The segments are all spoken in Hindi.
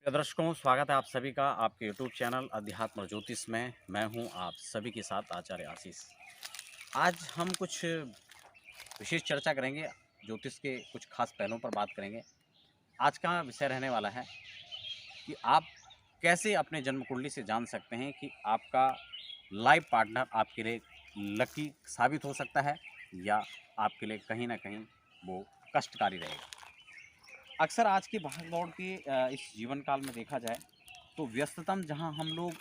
प्रिय दर्शकों, स्वागत है आप सभी का आपके यूट्यूब चैनल अध्यात्म और ज्योतिष में। मैं हूं आप सभी के साथ आचार्य आशीष। आज हम कुछ विशेष चर्चा करेंगे, ज्योतिष के कुछ खास पहलुओं पर बात करेंगे। आज का विषय रहने वाला है कि आप कैसे अपने जन्म कुंडली से जान सकते हैं कि आपका लाइफ पार्टनर आपके लिए लकी साबित हो सकता है या आपके लिए कहीं ना कहीं वो कष्टकारी रहेगा। अक्सर आज की भाग दौड़ के इस जीवन काल में देखा जाए तो व्यस्ततम जहां हम लोग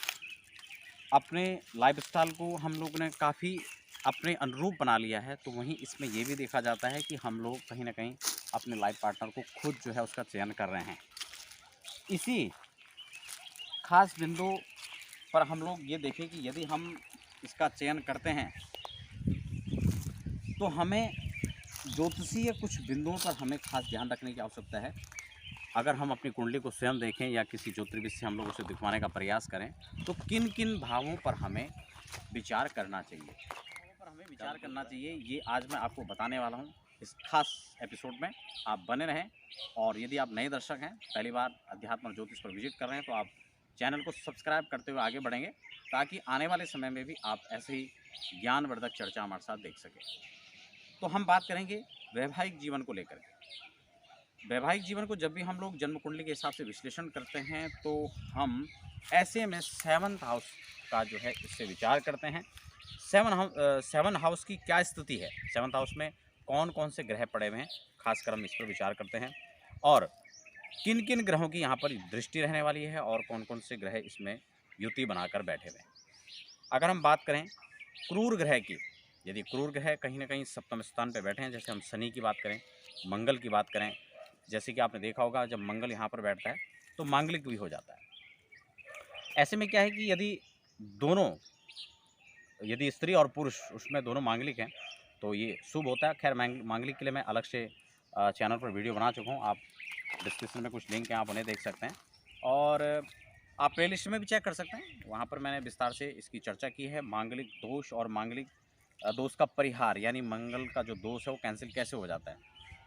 अपने लाइफस्टाइल को हम लोग ने काफ़ी अपने अनुरूप बना लिया है, तो वहीं इसमें ये भी देखा जाता है कि हम लोग कहीं ना कहीं अपने लाइफ पार्टनर को खुद जो है उसका चयन कर रहे हैं। इसी खास बिंदु पर हम लोग ये देखें कि यदि हम इसका चयन करते हैं तो हमें ज्योतिषीय कुछ बिंदुओं पर हमें खास ध्यान रखने की आवश्यकता है। अगर हम अपनी कुंडली को स्वयं देखें या किसी ज्योतिर्विद से हम लोग उसे दिखवाने का प्रयास करें तो किन किन भावों पर हमें विचार करना चाहिए, भावों पर हमें विचार करना चाहिए, ये आज मैं आपको बताने वाला हूँ इस खास एपिसोड में। आप बने रहें। और यदि आप नए दर्शक हैं, पहली बार अध्यात्म और ज्योतिष पर विजिट कर रहे हैं, तो आप चैनल को सब्सक्राइब करते हुए आगे बढ़ेंगे ताकि आने वाले समय में भी आप ऐसे ही ज्ञानवर्धक चर्चा हमारे साथ देख सकें। तो हम बात करेंगे वैवाहिक जीवन को लेकर के। वैवाहिक जीवन को जब भी हम लोग जन्म कुंडली के हिसाब से विश्लेषण करते हैं तो हम ऐसे में सेवन्थ हाउस का जो है इससे विचार करते हैं। सेवन हाउस की क्या स्थिति है, सेवन्थ हाउस में कौन कौन से ग्रह पड़े हुए हैं, खासकर हम इस पर विचार करते हैं। और किन किन ग्रहों की यहाँ पर दृष्टि रहने वाली है और कौन कौन से ग्रह इसमें युति बनाकर बैठे हुए हैं। अगर हम बात करें क्रूर ग्रह की, यदि क्रूर ग्रह कहीं ना कहीं सप्तम स्थान पर बैठे हैं, जैसे हम शनि की बात करें, मंगल की बात करें, जैसे कि आपने देखा होगा जब मंगल यहाँ पर बैठता है तो मांगलिक भी हो जाता है। ऐसे में क्या है कि यदि स्त्री और पुरुष उसमें दोनों मांगलिक हैं तो ये शुभ होता है। खैर मांगलिक के लिए मैं अलग से चैनल पर वीडियो बना चुका हूँ, आप डिस्क्रिप्शन में कुछ लिंक हैं, आप उन्हें देख सकते हैं। और आप प्ले लिस्ट में भी चेक कर सकते हैं, वहाँ पर मैंने विस्तार से इसकी चर्चा की है। मांगलिक दोष और मांगलिक दोष का परिहार, यानी मंगल का जो दोष है वो कैंसिल कैसे हो जाता है,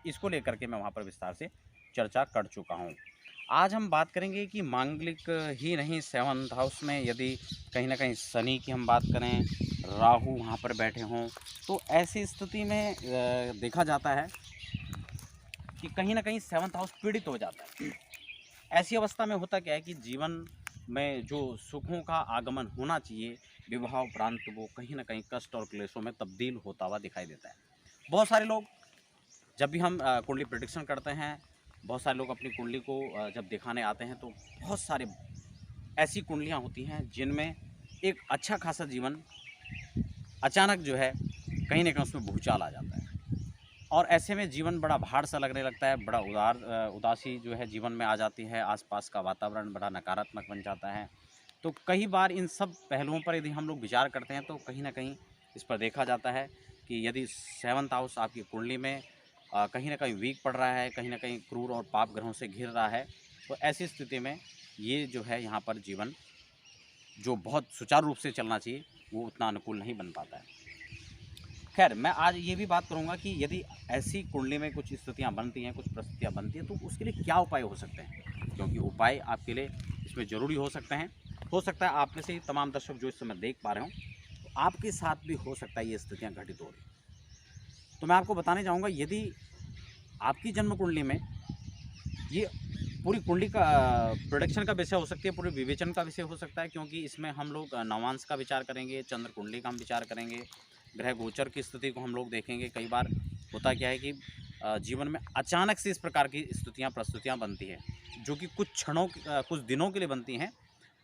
इसको लेकर के मैं वहाँ पर विस्तार से चर्चा कर चुका हूँ। आज हम बात करेंगे कि मांगलिक ही नहीं, सेवन्थ हाउस में यदि कहीं ना कहीं शनि की हम बात करें, राहु वहाँ पर बैठे हों, तो ऐसी स्थिति में देखा जाता है कि कहीं ना कहीं सेवन्थ हाउस पीड़ित हो जाता है। ऐसी अवस्था में होता क्या है कि जीवन में जो सुखों का आगमन होना चाहिए विवाह उपरांत, वो कहीं ना कहीं कष्ट और क्लेशों में तब्दील होता हुआ दिखाई देता है। बहुत सारे लोग जब भी हम कुंडली प्रेडिक्शन करते हैं, बहुत सारे लोग अपनी कुंडली को जब दिखाने आते हैं तो बहुत सारे ऐसी कुंडलियाँ होती हैं जिनमें एक अच्छा खासा जीवन अचानक जो है कहीं ना कहीं उसमें भूचाल आ जाता है और ऐसे में जीवन बड़ा भार सा लगने लगता है, बड़ा उदासी जो है जीवन में आ जाती है, आसपास का वातावरण बड़ा नकारात्मक बन जाता है। तो कई बार इन सब पहलुओं पर यदि हम लोग विचार करते हैं तो कहीं ना कहीं इस पर देखा जाता है कि यदि सेवन्थ हाउस आपकी कुंडली में कहीं ना कहीं वीक पड़ रहा है, कहीं ना कहीं क्रूर और पाप ग्रहों से घिर रहा है, तो ऐसी स्थिति में ये जो है यहाँ पर जीवन जो बहुत सुचारू रूप से चलना चाहिए वो उतना अनुकूल नहीं बन पाता है। खैर, मैं आज ये भी बात करूँगा कि यदि ऐसी कुंडली में कुछ स्थितियाँ बनती हैं, कुछ परिस्थितियाँ बनती हैं, तो उसके लिए क्या उपाय हो सकते हैं, क्योंकि उपाय आपके लिए इसमें ज़रूरी हो सकते हैं। हो सकता है आप में से ही तमाम दर्शक जो इस समय देख पा रहे हों, तो आपके साथ भी हो सकता है ये स्थितियाँ घटित हो रही। तो मैं आपको बताने जाऊँगा, यदि आपकी जन्म कुंडली में ये पूरी कुंडली का प्रोडक्शन का विषय हो सकती है, पूरे विवेचन का विषय हो सकता है, क्योंकि इसमें हम लोग नवांश का विचार करेंगे, चंद्र कुंडली का हम विचार करेंगे, ग्रह गोचर की स्थिति को हम लोग देखेंगे। कई बार होता क्या है कि जीवन में अचानक से इस प्रकार की स्थितियाँ प्रस्तुतियाँ बनती हैं जो कि कुछ दिनों के लिए बनती हैं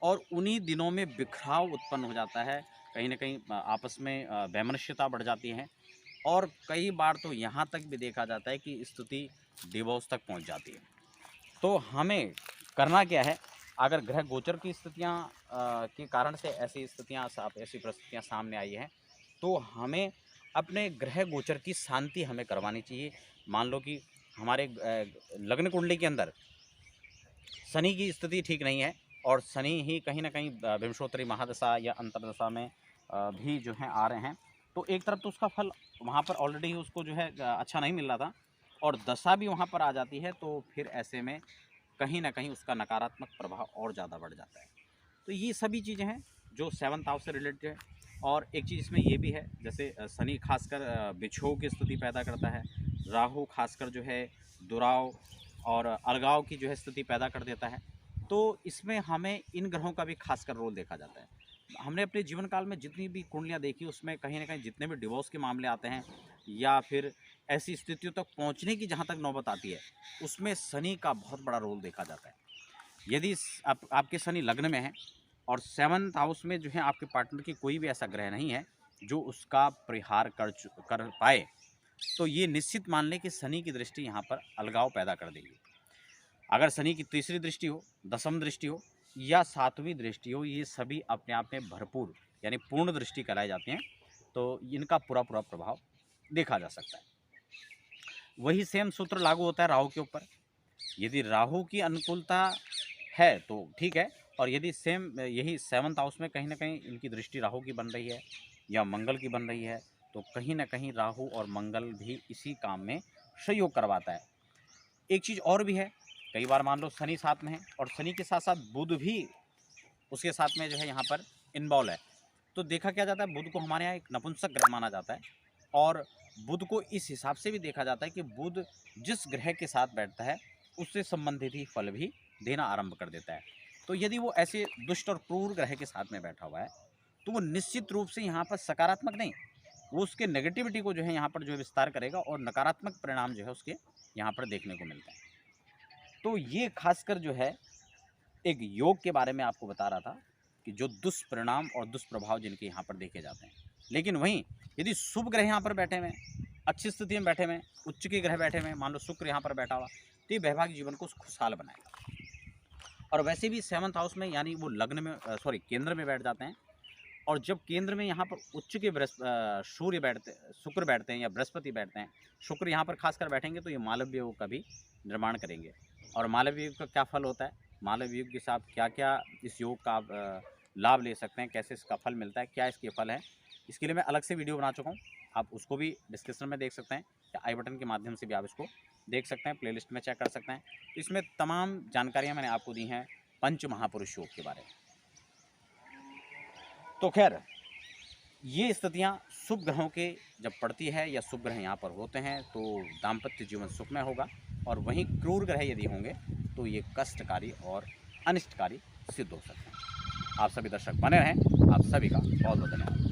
और उन्हीं दिनों में बिखराव उत्पन्न हो जाता है, कहीं ना कहीं आपस में वैमनस्यता बढ़ जाती है और कई बार तो यहाँ तक भी देखा जाता है कि स्थिति डिवोर्स तक पहुँच जाती है। तो हमें करना क्या है, अगर ग्रह गोचर की स्थितियाँ के कारण से ऐसी परिस्थितियाँ सामने आई हैं, तो हमें अपने ग्रह गोचर की शांति हमें करवानी चाहिए। मान लो कि हमारे लग्न कुंडली के अंदर शनि की स्थिति ठीक नहीं है और शनि ही कहीं ना कहीं विंशोत्तरी महादशा या अंतर्दशा में भी जो है आ रहे हैं, तो एक तरफ तो उसका फल वहाँ पर ऑलरेडी उसको जो है अच्छा नहीं मिल रहा था और दशा भी वहाँ पर आ जाती है, तो फिर ऐसे में कहीं ना कहीं उसका नकारात्मक प्रभाव और ज़्यादा बढ़ जाता है। तो ये सभी चीज़ें हैं जो 7th हाउस से रिलेटेड है। और एक चीज़ इसमें ये भी है, जैसे शनि खासकर बिछोह की स्थिति पैदा करता है, राहु खासकर जो है दुराव और अलगाव की जो है स्थिति पैदा कर देता है। तो इसमें हमें इन ग्रहों का भी खासकर रोल देखा जाता है। हमने अपने जीवन काल में जितनी भी कुंडलियाँ देखी उसमें कहीं ना कहीं जितने भी डिवोर्स के मामले आते हैं या फिर ऐसी स्थितियों तक पहुंचने की जहां तक नौबत आती है, उसमें शनि का बहुत बड़ा रोल देखा जाता है। यदि आपके शनि लग्न में है और 7th हाउस में जो है आपके पार्टनर की कोई भी ऐसा ग्रह नहीं है जो उसका परिहार कर पाए, तो ये निश्चित मान लें कि शनि की दृष्टि यहाँ पर अलगाव पैदा कर देगी। अगर शनि की तीसरी दृष्टि हो, दसम दृष्टि हो या 7वीं दृष्टि हो, ये सभी अपने आप में भरपूर यानी पूर्ण दृष्टि कहलाई जाती हैं, तो इनका पूरा पूरा प्रभाव देखा जा सकता है। वही सेम सूत्र लागू होता है राहु के ऊपर। यदि राहु की अनुकूलता है तो ठीक है, और यदि सेम यही 7th हाउस में कहीं ना कहीं इनकी दृष्टि राहु की बन रही है या मंगल की बन रही है, तो कहीं ना कहीं राहु और मंगल भी इसी काम में सहयोग करवाता है। एक चीज़ और भी है, कई बार मान लो शनि साथ में है और शनि के साथ साथ बुध भी उसके साथ में जो है यहाँ पर इन्वॉल्व है, तो देखा क्या जाता है, बुध को हमारे यहाँ एक नपुंसक ग्रह माना जाता है और बुध को इस हिसाब से भी देखा जाता है कि बुध जिस ग्रह के साथ बैठता है उससे संबंधित ही फल भी देना आरंभ कर देता है। तो यदि वो ऐसे दुष्ट और क्रूर ग्रह के साथ में बैठा हुआ है तो वो निश्चित रूप से यहाँ पर सकारात्मक नहीं, वो उसके नेगेटिविटी को जो है यहाँ पर जो विस्तार करेगा और नकारात्मक परिणाम जो है उसके यहाँ पर देखने को मिलता है। तो ये खासकर जो है एक योग के बारे में आपको बता रहा था कि जो दुष्परिणाम और दुष्प्रभाव जिनके यहाँ पर देखे जाते हैं। लेकिन वहीं यदि शुभ ग्रह यहाँ पर बैठे हुए हैं, अच्छी स्थिति में बैठे हुए हैं, उच्च के ग्रह बैठे हुए हैं, मान लो शुक्र यहाँ पर बैठा हुआ, तो ये वैवाहिक जीवन को खुशहाल बनाएगा। और वैसे भी 7th हाउस में यानी वो लग्न में केंद्र में बैठ जाते हैं, और जब केंद्र में यहाँ पर उच्च के सूर्य बैठते, शुक्र बैठते हैं या बृहस्पति बैठते हैं, शुक्र यहाँ पर खासकर बैठेंगे तो ये मालव्य योग का भी निर्माण करेंगे। और मालव्य योग का क्या फल होता है, मालव्य योग के साथ क्या क्या इस योग का आप लाभ ले सकते हैं, कैसे इसका फल मिलता है, क्या इसके फल है, इसके लिए मैं अलग से वीडियो बना चुका हूँ, आप उसको भी डिस्क्रिप्शन में देख सकते हैं या आई बटन के माध्यम से भी आप इसको देख सकते हैं, प्लेलिस्ट में चेक कर सकते हैं। इसमें तमाम जानकारियाँ मैंने आपको दी हैं पंच महापुरुष योग के बारे में। तो खैर ये स्थितियाँ शुभ ग्रहों के जब पड़ती है या शुभ ग्रह यहाँ पर होते हैं तो दाम्पत्य जीवन सुखमय होगा, और वहीं क्रूर ग्रह यदि होंगे तो ये कष्टकारी और अनिष्टकारी सिद्ध हो सकते हैं। आप सभी दर्शक बने रहें, आप सभी का बहुत बहुत धन्यवाद।